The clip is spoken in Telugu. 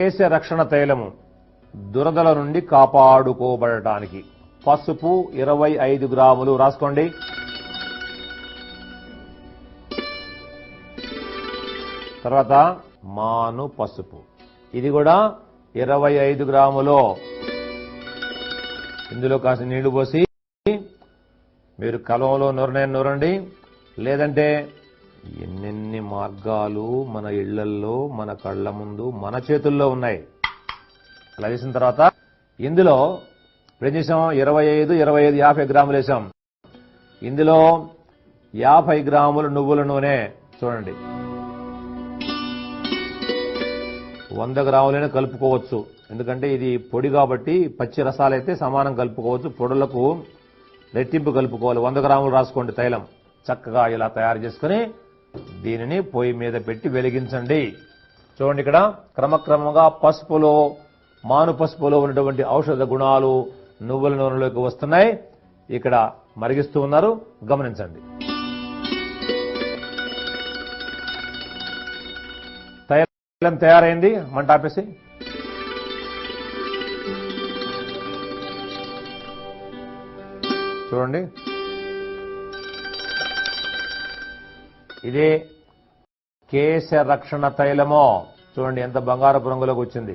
కేశ రక్షణ తైలము దురదల నుండి కాపాడుకోబడటానికి పసుపు 25 గ్రాములు రాసుకోండి. తర్వాత మాను పసుపు, ఇది కూడా 25 గ్రాములు. ఇందులో కాస్త నీళ్లు పోసి మీరు కలంలో నూరండి. లేదంటే ఎన్నెన్ని మార్గాలు మన ఇళ్లల్లో, మన కళ్ల ముందు, మన చేతుల్లో ఉన్నాయి. అలా వేసిన తర్వాత ఇందులో ఏం చేసాం, 25, 50 గ్రాములు వేసాం. ఇందులో 50 గ్రాముల నువ్వుల నూనె చూడండి. 100 గ్రాములైనా కలుపుకోవచ్చు, ఎందుకంటే ఇది పొడి కాబట్టి. పచ్చి రసాలైతే సమానం కలుపుకోవచ్చు, పొడులకు రెట్టింపు కలుపుకోవాలి. 100 గ్రాములు రాసుకోండి తైలం. చక్కగా ఇలా తయారు చేసుకుని దీనిని పొయ్యి మీద పెట్టి వెలిగించండి. చూడండి, ఇక్కడ క్రమక్రమంగా పసుపులో, మాను పసుపులో ఉన్నటువంటి ఔషధ గుణాలు నువ్వుల నూనెలోకి వస్తున్నాయి. ఇక్కడ మరిగిస్తూ ఉన్నారు, గమనించండి. తైలం తయారైంది, మంట ఆపేసి. చూడండి, ఇదే కేశ రక్షణ తైలమో. చూడండి ఎంత బంగారపు రంగులోకి వచ్చింది.